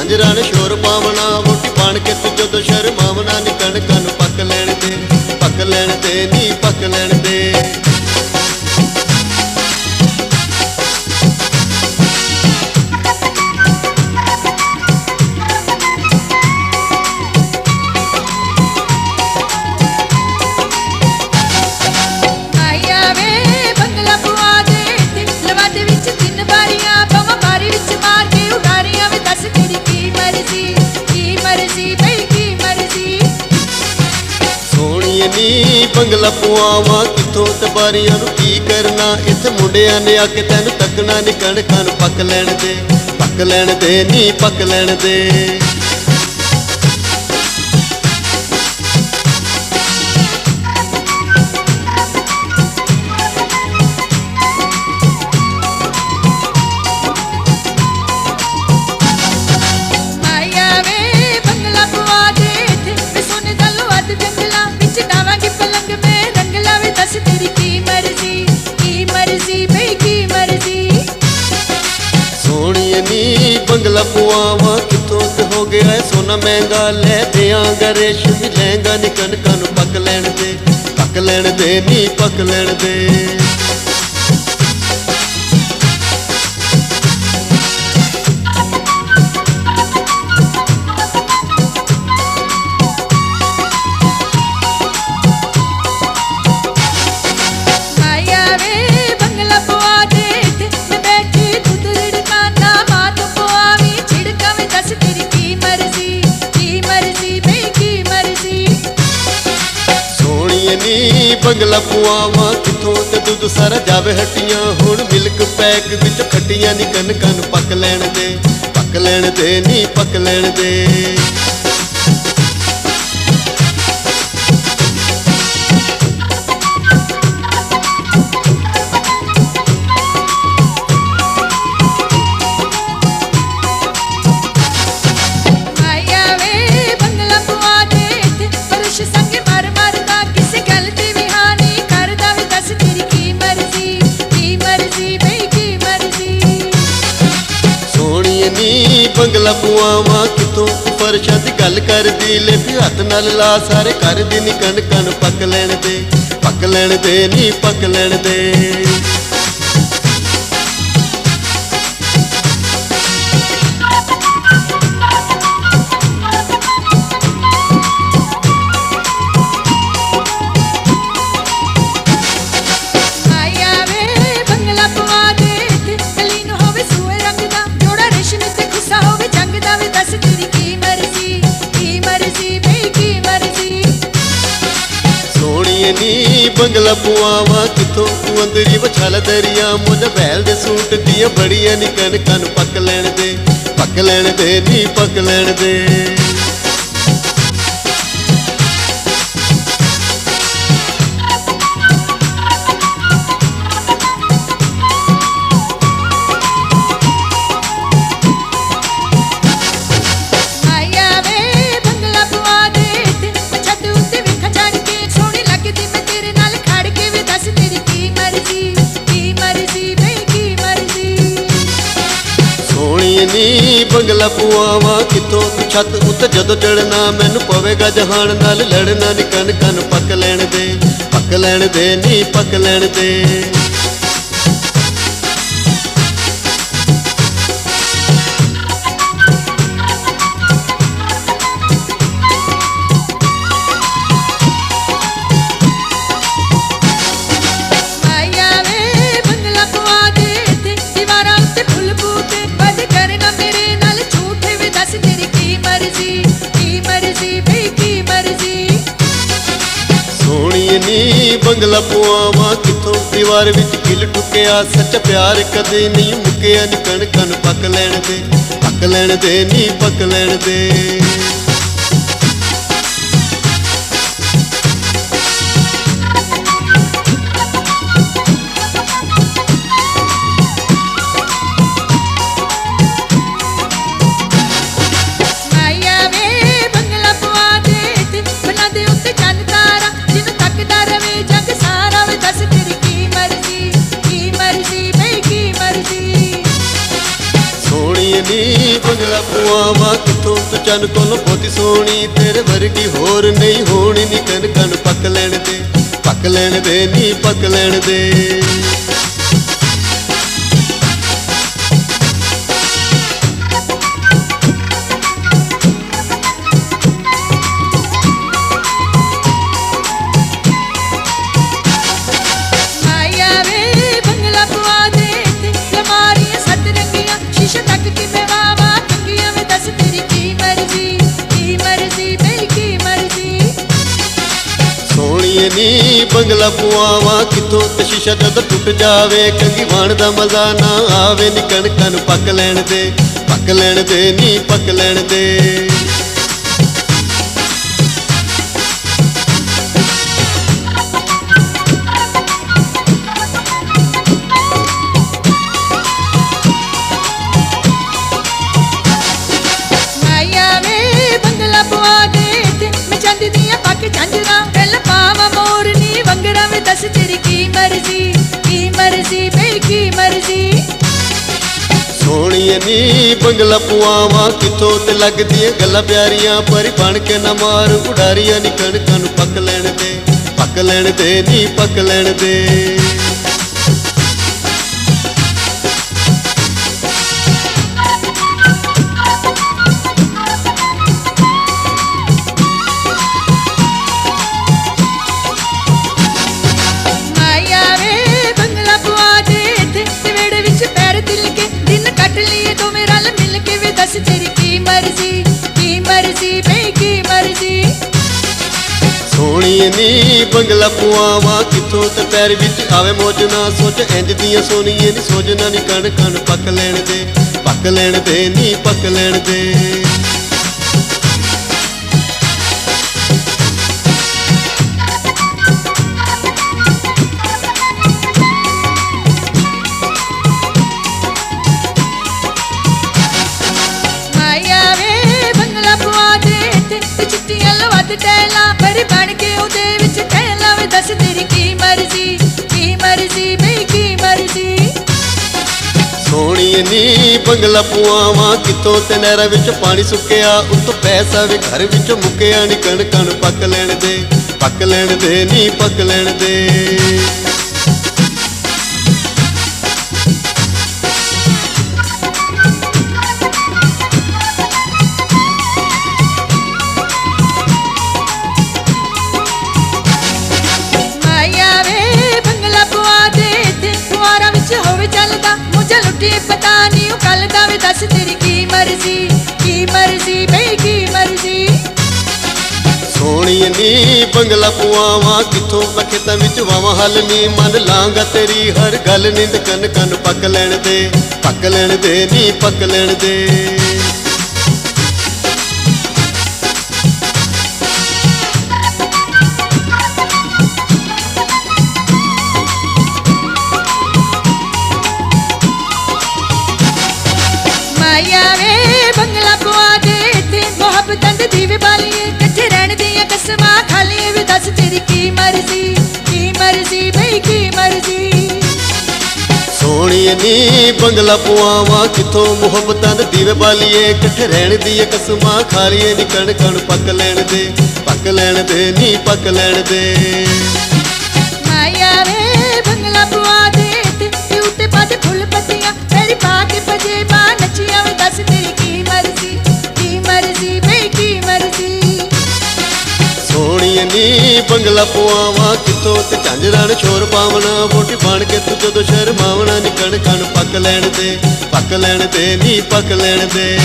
झांझरां ने शोर पावना वोटी पाण के तू जदों शर्मावना नी कणकां नूं पक लैण दे नी पक लैण दे। बंगला पुआवा किथों ते बारियां नूं की करना इत्थे मुंडियां ने आके तैनूं तकना नी कणकां नूं पक लैण दे नी पक लैण दे। बंगला पुआवा किथों ते हो गया है सोना महंगा लै देंगा रेशमी लहंगा नी कणकां नूं पक लैण दे नी पक लैण दे। बंगला पुआवा किथों ते दूध सारा जावे हट्टियां हुण मिल्क पैक विच खट्टियां नी कणकां नूं पक लैण दे नी पक लैण दे। बंगला पुआवा किथों फरशा दी गल कर दी ले भी हथ नाल ला सारे कर दी नी कणकां नूं पक लैण दे नी पक लैण दे। बंगला पुआवा किथों तू अंदरी वछल दरिया मुझ बैल दे सूट दियां बड़ियां नी कणकां नूं पक लैण दे नी पक लैण दे। बंगला पुआवा किथों तू छत उत्ते जदों चढ़ना मैनूं पवेगा जहान नाल लड़ना नी कणकां नूं पक लैण दे नी पक लैण दे। बंगला पुआवा किथों दीवार विच किल टुकिया सच्चा प्यार कदे नहीं मुकिया नी कणकां नूं पक लैण दे नी पक लैण दे। ਬੰਗਲਾ ਪੁਆਵਾਂ ਕਿੱਥੋਂ ਤੂੰ ਚੰਨ ਕੋਲੋਂ ਬਹੁਤੀ ਸੋਹਣੀ, ਤੇਰੇ ਵਰਗੀ ਹੋਰ ਨਹੀਂ ਹੋਣੀ ਨੀ, ਕਣਕਾਂ ਨੂੰ ਪੱਕ ਲੈਣ ਦੇ, ਪੱਕ ਲੈਣ ਦੇ ਨੀ ਪੱਕ ਲੈਣ ਦੇ। ਨੀ ਬੰਗਲਾ ਪੁਆਵਾਂ ਕਿੱਥੋਂ ਤੇ ਸ਼ੀਸ਼ਾ ਜਦੋਂ ਟੁੱਟ ਜਾਵੇ, ਕੰਗੀ ਵਾਣ ਦਾ ਮਜ਼ਾ ਨਾ ਆਵੇ ਨੀ, ਕਣਕਾਂ ਨੂੰ ਪੱਕ ਲੈਣ ਦੇ, ਪੱਕ ਲੈਣ ਦੇ ਨੀ ਪੱਕ ਲੈਣ ਦੇ। ਦੱਸ ਤੇਰੀ ਕੀ ਮਰਜ਼ੀ, ਕੀ ਮਰਜ਼ੀ ਬਈ ਕੀ ਮਰਜ਼ੀ। ਸੋਹਣੀਏ ਨੀ ਬੰਗਲਾ ਪੁਆਵਾਂ ਕਿੱਥੋਂ ਤੇ ਲੱਗਦੀਆਂ ਗੱਲਾਂ ਪਿਆਰੀਆਂ, ਪਰ ਬਣ ਕੇ ਨਾ ਮਾਰ ਉਡਾਰੀਆਂ ਨੀ, ਕਣਕਾਂ ਨੂੰ ਪੱਕ ਲੈਣ ਦੇ, ਪੱਕ ਲੈਣ ਦੇ ਨੀ ਪੱਕ ਲੈਣ ਦੇ। ਦੱਸ ਤੇਰੀ ਕੀ ਮਰਜ਼ੀ, ਕੀ ਮਰਜ਼ੀ ਬਈ ਕੀ ਮਰਜ਼ੀ। ਸੋਹਣੀਏ ਨੀ ਬੰਗਲਾ ਪੁਆਵਾਂ ਕਿੱਥੋਂ ਤੇ ਪੈਰ ਵਿੱਚ ਆਵੇ ਮੌਜ ਨਾ, ਸੋਚ ਇੰਜ ਦੀਆਂ ਸੋਹਣੀਏ ਨੀ ਸੋਝਣਾ ਨੀ, ਕਣਕਾਂ ਨੂੰ ਪੱਕ ਲੈਣ ਦੇ, ਪੱਕ ਲੈਣ ਦੇ ਨੀ ਪੱਕ ਲੈਣ ਦੇ। ਪਰ ਬਣ ਕੇ ਉਹਦੇ ਵਿੱਚ ਟਹਿਲਾ ਵੇ, ਦੱਸ ਤੇਰੀ ਕੀ ਮਰਜ਼ੀ, ਕੀ ਮਰਜ਼ੀ ਬਈ ਕੀ ਮਰਜ਼ੀ। ਸੋਹਣੀਏ ਨੀ ਬੰਗਲਾ ਪੁਆਵਾਂ ਕਿੱਥੋਂ ਤੇ ਨਹਿਰਾਂ ਵਿੱਚ ਪਾਣੀ ਸੁੱਕਿਆ, ਉੱਤੋਂ ਪੈਸਾ ਵੀ ਘਰ ਵਿੱਚ ਮੁੱਕਿਆ ਨੀ, ਕਣਕਾਂ ਨੂੰ ਪੱਕ ਲੈਣ ਦੇ, ਪੱਕ ਲੈਣ ਦੇ ਨੀ ਪੱਕ ਲੈਣ ਦੇ। ਪਤਾ ਨਹੀਂ ਉਹ ਕੱਲ ਦਾ ਵੇ, ਦੱਸ ਤੇਰੀ ਕੀ ਮਰਜ਼ੀ, ਕੀ ਮਰਜ਼ੀ ਬਈ ਕੀ ਮਰਜ਼ੀ। ਸੋਹਣੀਏ ਨੀ ਬੰਗਲਾ ਪੁਆਵਾਂ ਕਿੱਥੋਂ ਮੈਂ ਖੇਤਾਂ ਵਿੱਚ ਵਾਵਾਂ ਹੱਲ ਨੀ, ਮੰਨ ਲਾਂਗਾ ਤੇਰੀ ਹਰ ਗੱਲ ਨੀ, ਕਣਕਾਂ ਨੂੰ ਪੱਕ ਲੈਣ ਦੇ, ਪੱਕ ਲੈਣ ਦੇ ਨੀ ਪੱਕ ਲੈਣ ਦੇ। ਬੰਗਲਾ ਪੁਆ ਦੇ ਇੱਥੇ ਮੁਹੱਬਤਾਂ ਦੇ ਦੀਵੇ ਬਾਲੀਏ, ਇਕੱਠੇ ਰਹਿਣ ਦੀਆਂ ਕਸਮਾਂ ਖਾਲੀਏ ਵੇ, ਦੱਸ ਤੇਰੀ ਕੀ ਮਰਜ਼ੀ, ਕੀ ਮਰਜ਼ੀ ਬਈ ਕੀ ਮਰਜ਼ੀ। ਸੋਹਣੀਏ ਨੀ ਬੰਗਲਾ ਪੁਆਵਾਂ ਕਿੱਥੋਂ ਮੁਹੱਬਤਾਂ ਦੇ ਦੀਵੇ ਬਾਲੀਏ, ਇਕੱਠੇ ਰਹਿਣ ਦੀਆਂ ਕਸਮਾਂ ਖਾਲੀਏ ਨੀ, ਕਣਕਾਂ ਨੂੰ ਪੱਕ ਲੈਣ ਦੇ, ਪੱਕ ਲੈਣ ਦੇ ਨੀ ਪੱਕ ਲੈਣ ਦੇ। ਮਾਇਆ ਵੇ ਬੰਗਲਾ ਪੁਆ ਦੇ ਇੱਥੇ ਉੱਤੇ ਪਾਤੇ ਫੁੱਲ ਪੱਤੀਆਂ, ਮੇਰੀ ਪਾ ਕੇ ਭਜੇ ਬਾ ਨੱਚੀਆਂ ਵੇ, ਦੱਸ ਤੇਰੀ ਕੀ ਮਰਜ਼ੀ, ਕੀ ਮਰਜ਼ੀ ਬਈ ਕੀ ਮਰਜ਼ੀ। ਸੋਹਣੀਏ ਨੀ ਬੰਗਲਾ ਪੁਆਵਾਂ ਕਿੱਥੋਂ ਤੇ ਝਾਂਜਰਾਂ ਨੇ ਸ਼ੋਰ ਪਾਵਣਾ, ਵੋਟੀ ਬਣ ਕੇ ਤੂੰ ਜਦੋਂ ਸ਼ਰਮਾਵਣਾ ਨੀ, ਕਣਕਾਂ ਨੂੰ ਪੱਕ ਲੈਣ ਦੇ, ਪੱਕ ਲੈਣ ਦੇ ਨੀ ਪੱਕ ਲੈਣ ਦੇ।